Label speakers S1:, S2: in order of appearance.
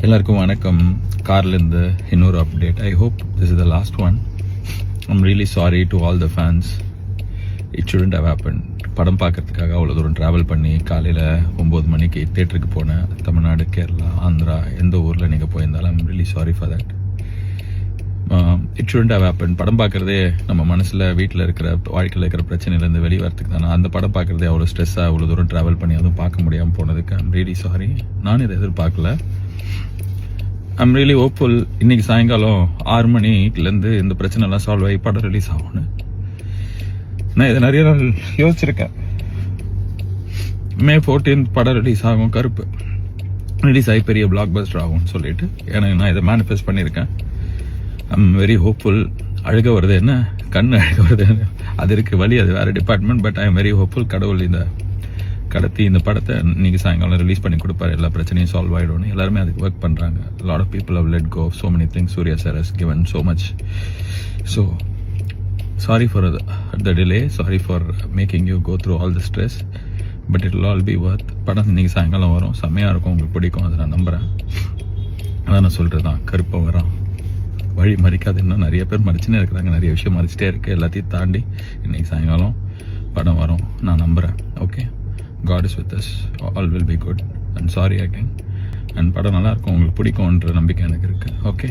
S1: எல்லாருக்கும் வணக்கம். கார்லேருந்து இன்னொரு update. I hope this is the last one. I'm really sorry to all the fans. It shouldn't have happen. படம் பார்க்கறதுக்காக அவ்வளோ தூரம் ட்ராவல் பண்ணி காலையில் 9 மணிக்கு தேட்டருக்கு போனேன். தமிழ்நாடு, கேரளா, ஆந்திரா, எந்த ஊரில் நீங்கள் போயிருந்தாலும் I'm really sorry for that. It shouldn't have happen. படம் பார்க்குறதே நம்ம மனசில் வீட்டில் இருக்கிற வாழ்க்கையில் இருக்கிற பிரச்சனையிலேருந்து வெளியே வரத்துக்கு தானே. அந்த படம் பார்க்குறதே அவ்வளோ ஸ்ட்ரெஸ்ஸாக அவ்வளோ தூரம் ட்ராவல் பண்ணி அதுவும் பார்க்க முடியாமல் போனதுக்கு ஐம் ரியலி சாரி. நானும் இதை எதிர்பார்க்கல. I'm really hopeful. இன்னைக்கு சாயங்காலம் 6 மணிலேருந்து இந்த பிரச்சனைலாம் சால்வ் ஆகி படம் ரிலீஸ் ஆகும்னு நான் இதை நிறைய நாள் யோசிச்சிருக்கேன். May 14th படம் ரிலீஸ் ஆகும். கருப்பு ரிலீஸ் ஆகி பெரிய பிளாக் பஸ்டர் ஆகும்னு சொல்லிட்டு எனக்கு நான் இதை மேனிஃபெஸ்ட் பண்ணியிருக்கேன். I'm very hopeful. அழுக வருது என்ன, கண் அழுக வருது என்ன, அது இருக்கு வழி, அது வேற department. But I am very hopeful. கடவுள் இந்த கடத்தி இந்த படத்தை இன்னைக்கு சாயங்காலம் ரிலீஸ் பண்ணி கொடுப்பாரு. எல்லா பிரச்சனையும் சால்வ் ஆகிடும்னு எல்லாருமே அதுக்கு ஒர்க் பண்ணுறாங்க. Lot of people have let go of so many things. Suriya sir has given so much. So sorry for the delay. Sorry for making you go through all the stress. But it will all be worth. படம் இன்னைக்கு சாயங்காலம் வரும். செம்மையாக இருக்கும், உங்களுக்கு பிடிக்கும், அதை நான் நம்புகிறேன். அதான் நான் சொல்கிறது தான், கருப்பை வரோம். வழி மறிக்காது. இன்னும் நிறைய பேர் மறிச்சுன்னே இருக்கிறாங்க. நிறைய விஷயம் மறிச்சிட்டே இருக்குது. எல்லாத்தையும் தாண்டி இன்னைக்கு சாயங்காலம் படம் வரும், நான் நம்புகிறேன். Okay, God is with us. All will be good. And sorry again. And படம் நல்லா இருக்கும், உங்களுக்கு பிடிக்கும்ன்ற நம்பிக்கை எனக்கு இருக்குது. ஓகே.